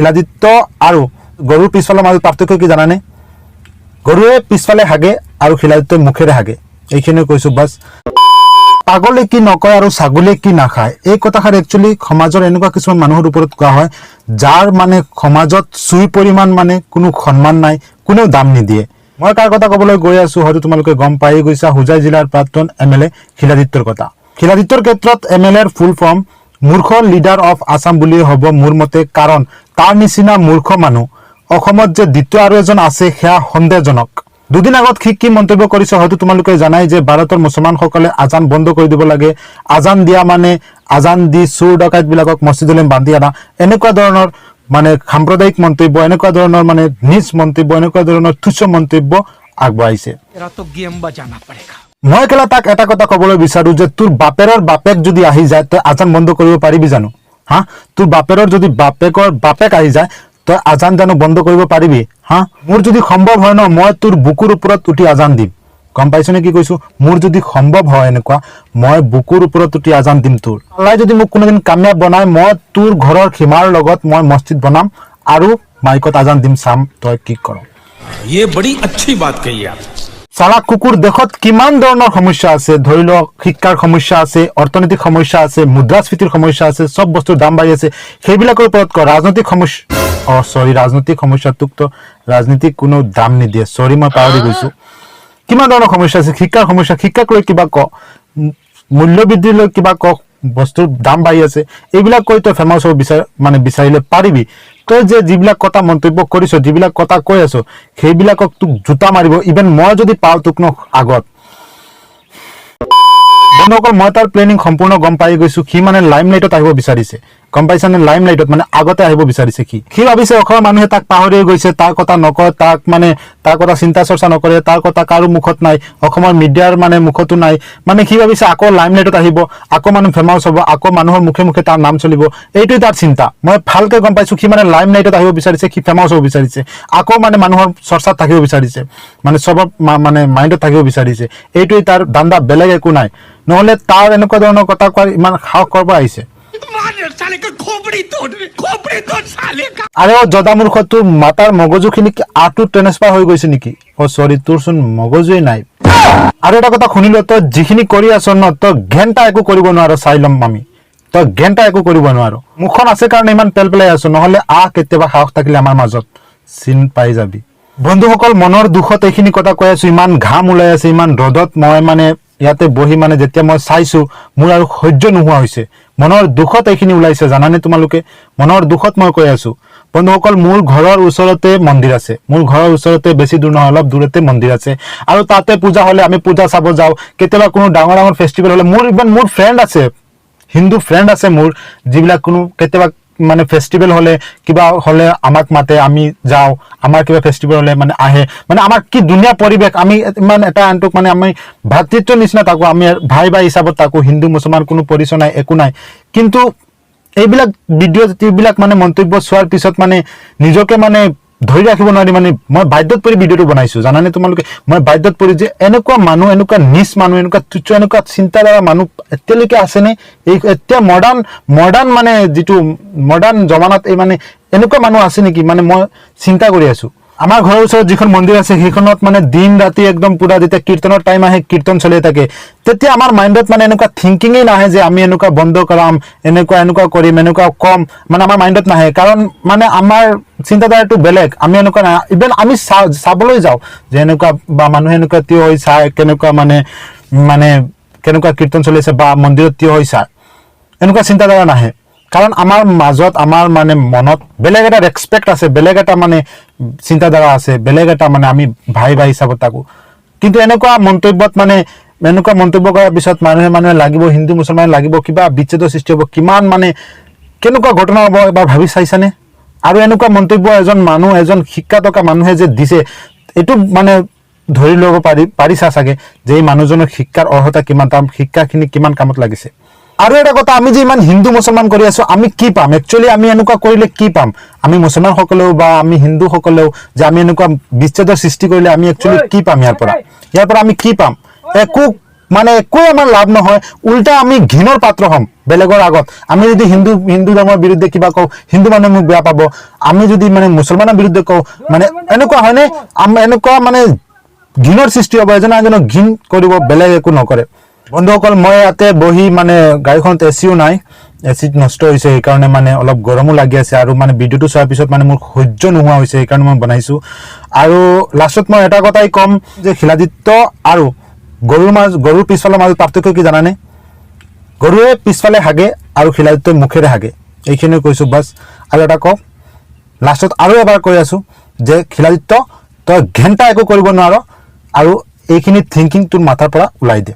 শিলাদিত্য আৰু গৰুৰ পিছফালৰ মাজত পাৰ্থক্য কি জানানে? গৰুৱে পিছফালে হাগে আৰু শিলাদিত্যই মুখেৰে হাগে। এইখিনি কৈছো বাছ। পাগলে কি নকয় আৰু ছাগলীয়ে কি নাখায়, এই কথাষাৰ একচুৱেলি সমাজৰ এনেকুৱা কিছুমান মানুহৰ ওপৰত কোৱা হয় যাৰ মানে সমাজত চুই পৰিমাণ মানে কোনো সন্মান নাই, কোনেও দাম নিদিয়ে। মই কাৰ কথা ক'বলৈ গৈ আছো হয়তো তোমালোকে গম পাই গৈছা, হোজাই জিলাৰ প্ৰাক্তন MLA শিলাদিত্যৰ কথা। শিলাদিত্যৰ ক্ষেত্ৰত MLAৰ ফুল ফৰ্ম মূৰ্খ লিডাৰ অফ আছাম বুলিয়ে হ'ব মোৰ মতে, কাৰণ তাৰ নিচিনা মূৰ্খ মানুহ অসমত যে দ্বিতীয় আৰু এজন আছে সেয়া সন্দেহজনক। দুদিন আগত কি মন্তব্য কৰিছে হয়তো তোমালোকে জানাই যে ভাৰতৰ মুছলমানসকলে আজান বন্ধ কৰি দিব লাগে, আজান দিয়া মানে আজান দি চোৰ ডকাইত বিলাকক মছজিদলৈ বান্ধি আনা, এনেকুৱা ধৰণৰ মানে সাম্প্ৰদায়িক মন্তব্য, এনেকুৱা ধৰণৰ মানে নিজ মন্তব্য, এনেকুৱা ধৰণৰ তুচ্ছ মন্তব্য আগবঢ়াইছে। মই কেলা তাক এটা কথা ক'বলৈ বিচাৰো যে তোৰ বাপেৰৰ বাপেক যদি আহি যায় তই আজান বন্ধ কৰিব পাৰিবি জানো? হা, তোৰ বাপেৰৰ যদি বাপেক আহি যায় তই আজান জানো বন্ধ কৰিব পাৰিবি? হা, মোৰ যদি সম্ভৱ হয় ন মই তোৰ বুকুৰ ওপৰত উঠি আজান দিম। গম পাইছো নে কি কৈছো? মোৰ যদি সম্ভৱ হয় এনেকুৱা মই বুকুৰ ওপৰত উঠি আজান দিম তোৰ। আল্লাহ যদি মোক কোনোদিন কামিয়াব বনাই মই তোৰ ঘৰৰ সীমাৰ লগত মই মছজিদ বনাম আৰু মাইকত আজান দিম, চাম তই কি কৰ। ये बड़ी अच्छी बात कही आप। চালা কুকুৰ, দেশত কিমান ধৰণৰ সমস্যা আছে, ধৰি লওক শিক্ষাৰ সমস্যা আছে, অৰ্থনৈতিক সমস্যা আছে, মুদ্ৰাস্ফীতিৰ সমস্যা আছে, চব বস্তুৰ দাম বাঢ়ি আছে, সেইবিলাকৰ ওপৰত ৰাজনৈতিক সমস্যা ৰাজনৈতিক সমস্যাটোকতো ৰাজনীতিক কোনো দাম নিদিয়ে, মই পাহৰি গৈছো। কিমান ধৰণৰ সমস্যা আছে, শিক্ষাৰ সমস্যা, শিক্ষাক লৈ কিবা ক, মূল্যবৃদ্ধি লৈ কিবা ক, বস্তুৰ দাম বাঢ়ি আছে, এইবিলাক কৈ তই ফেমাছ হ'ব বিচাৰিলে পাৰিবি। তই যে যিবিলাক কথা মন্তব্য কৰিছ, যিবিলাক কথা কৈ আছ, সেইবিলাকক তোক জোতা মাৰিব। ইভেন মই যদি পাওঁ তোক ন আগত। বন্ধুসকল, মই তাৰ প্লেনিং সম্পূৰ্ণ গম পাই গৈছো। সি মানে লাইমলাইটত আহিব বিচাৰিছে, গম পাইছানে? লাইমলাইটত মানে আগতে আহিব বিচাৰিছে। সি ভাবিছে অসমৰ মানুহে তাক পাহৰি গৈছে, তাৰ কথা নকয়, তাৰ কথা চিন্তা চৰ্চা নকৰে, তাৰ কথা কাৰো মুখত নাই, অসমৰ মিডিয়াৰ মানে মুখতো নাই। মানে সি ভাবিছে আকৌ লাইমলাইটত আহিব, আকৌ মানুহ ফেমাছ হ'ব, আকৌ মানুহৰ মুখে মুখে তাৰ নাম চলিব, এইটোৱে তাৰ চিন্তা। মই ভালকে গম পাইছো সি মানে লাইমলাইটত আহিব বিচাৰিছে, সি ফেমাছ হ'ব বিচাৰিছে, আকৌ মানে মানুহৰ চৰ্চাত থাকিব বিচাৰিছে, মানে চবৰ মানে মাইণ্ডত থাকিব বিচাৰিছে। এইটোৱে তাৰ ধান্দা, বেলেগ একো নাই। নহলে তাৰ এনেকুৱা ধৰণৰ কথা কোৱাৰ ইমান সাহস কৰিব আহিছে। আৰে ও জদা মূৰ্খ, তোৰ মাতাৰ মগজুখিনি আটো ট্ৰেন্সফাৰ হৈ গৈছে নেকি? সৰি, তোৰ চোন মগজুৱে নাই। আৰু এটা কথা শুনিলো, তই যিখিনি কৰি আছ ন, তই ঘেণ্টা একো কৰিব নোৱাৰ, চাই ল'ম আমি, তই ঘেণ্টা একো কৰিব নোৱাৰ। মুখখন আছে কাৰণে ইমান পেল পেলাই আছো, নহলে কেতিয়াবা সাহস থাকিলে আমাৰ মাজত চিন পাই যাবি। বন্ধুসকল, মনৰ দুখত এইখিনি কথা কৈ আছো, ইমান ঘাম ওলাই আছে, ইমান ৰ'দত মই মানে ইয়াতে বহি মানে যেতিয়া মই চাইছো মোৰ আৰু সহ্য নোহোৱা হৈছে। মনৰ দুখত এইখিনি ওলাইছে, জানানে তোমালোকে? মনৰ দুখত মই কৈ আছো। বন্ধুসকল, মোৰ ঘৰৰ ওচৰতে মন্দিৰ আছে, মোৰ ঘৰৰ ওচৰতে, বেছি দূৰ নহয়, অলপ দূৰতে মন্দিৰ আছে, আৰু তাতে পূজা হলে আমি পূজা চাব যাওঁ। কেতিয়াবা কোনো ডাঙৰ ডাঙৰ ফেষ্টিভেল হলে মোৰ ফ্ৰেণ্ড আছে, হিন্দু ফ্ৰেণ্ড আছে মোৰ, যিবিলাক কোনো কেতিয়াবা মানে ফেষ্টিভেল হলে কিবা হলে আমাক মাতে, আমি যাওঁ। আমাৰ কিবা ফেষ্টিভেল হলে মানে আহে, মানে আমাৰ কি ধুনীয়া পৰিৱেশ, আমি ইমান এটা আনটোক মানে আমি ভাতৃত্বৰ নিচিনা থাকো, আমি ভাই হিচাপত থাকো, হিন্দু মুছলমান কোনো পৰিচয় নাই, একো নাই। কিন্তু এইবিলাক ভিডিঅ' এইবিলাক মানে মন্তব্য চোৱাৰ পিছত মানে নিজকে মানে ধৰি ৰাখিব নোৱাৰি, মানে মই বাধ্যত পৰি ভিডিঅ'টো বনাইছো, জানানে তোমালোকে? মই বাধ্যত পৰি যে এনেকুৱা মানুহ, এনেকুৱা নিচ মানুহ, এনেকুৱা তুচ্ছ, এনেকুৱা চিন্তাধাৰা মানুহ এতিয়ালৈকে আছেনে? এই এতিয়া মডাৰ্ণ মানে যিটো মডাৰ্ণ জমানাত এই মানে এনেকুৱা মানুহ আছে নেকি? মানে মই চিন্তা কৰি আছো। আমাৰ ঘৰৰ ওচৰত যিখন মন্দিৰ আছে সেইখনত মানে দিন ৰাতি একদম পুৰা, যেতিয়া কীৰ্তনৰ টাইম আহে কীৰ্তন চলিয়ে থাকে, তেতিয়া আমাৰ মাইণ্ডত মানে এনেকুৱা থিংকিঙেই নাহে যে আমি এনেকুৱা বন্ধ কৰাম, এনেকুৱা কৰিম, এনেকুৱা কম, মানে আমাৰ মাইণ্ডত নাহে। কাৰণ মানে আমাৰ চিন্তাধাৰাটো বেলেগ, আমি এনেকুৱা নাই। ইভেন আমি চাবলৈ যাওঁ যে এনেকুৱা বা মানুহে এনেকুৱা থিয় হৈ চায়, কেনেকুৱা মানে কেনেকুৱা কীৰ্তন চলি আছে, বা মন্দিৰত থিয় হৈ চায়, এনেকুৱা চিন্তাধাৰা নাহে। কাৰণ আমাৰ মাজত, আমাৰ মানে মনত বেলেগ এটা ৰেচপেক্ট আছে, বেলেগ এটা মানে চিন্তাধাৰা আছে, বেলেগ এটা মানে আমি ভাই হিচাপত থাকো। কিন্তু এনেকুৱা মন্তব্যত মানে এনেকুৱা মন্তব্য কৰাৰ পিছত মানুহে লাগিব, হিন্দু মুছলমান লাগিব, কিবা বিচ্ছেদৰ সৃষ্টি হ'ব, কিমান মানে কেনেকুৱা ঘটনা হ'ব এবাৰ ভাবি চাইছানে? আৰু এনেকুৱা মন্তব্য এজন শিক্ষা থকা মানুহে যে দিছে, এইটো মানে ধৰি ল'ব পাৰিছা চাগে যে এই মানুহজনৰ শিক্ষাৰ অৰ্হতা কিমান, তাৰ শিক্ষাখিনি কিমান কামত লাগিছে। আৰু এটা কথা, আমি যে ইমান হিন্দু মুছলমান কৰি আছো, আমি কি পাম একচুৱেলি? আমি এনেকুৱা কৰিলে কি পাম? আমি মুছলমানসকলেও বা আমি হিন্দুসকলেও যে আমি এনেকুৱা বিচ্ছেদৰ সৃষ্টি কৰিলে আমি একচুৱেলি কি পাম? ইয়াৰ পৰা আমি কি পাম? একো মানে একোৱে আমাৰ লাভ নহয়, উল্টা আমি ঘিণৰ পাত্ৰ হ'ম বেলেগৰ আগত। আমি যদি হিন্দু ধৰ্মৰ বিৰুদ্ধে কিবা কওঁ, হিন্দু মানুহে মোক বেয়া পাব। আমি যদি মানে মুছলমানৰ বিৰুদ্ধে কওঁ, মানে এনেকুৱা হয়নে, এনেকুৱা মানে ঘিণৰ সৃষ্টি হ'ব, এজনে এজনক ঘিণ কৰিব, বেলেগ একো নকৰে। বন্ধুসকল, মই ইয়াতে বহি মানে গাড়ীখনত এচিও নাই, এচি নষ্ট হৈছে, সেইকাৰণে মানে অলপ গৰমো লাগি আছে। আৰু মানে ভিডিঅ'টো চোৱাৰ পিছত মানে মোৰ সহ্য নোহোৱা হৈছে, সেইকাৰণে মই বনাইছোঁ। আৰু লাষ্টত মই এটা কথাই ক'ম যে শিলাদিত্য আৰু গৰুৰ পিছফালৰ মাজত পাৰ্থক্য কি জানানে? গৰুৱে পিছফালে হাগে আৰু শিলাদিত্যই মুখেৰে হাগে, এইখিনি কৈছোঁ বাছ। আৰু এটা কওঁ লাষ্টত, আৰু এবাৰ কৈ আছোঁ যে শিলাদিত্য, তই ঘেণ্টা একো কৰিব নোৱাৰ, আৰু এইখিনি থিংকিং তোৰ মাথাৰ পৰা ওলাই দে।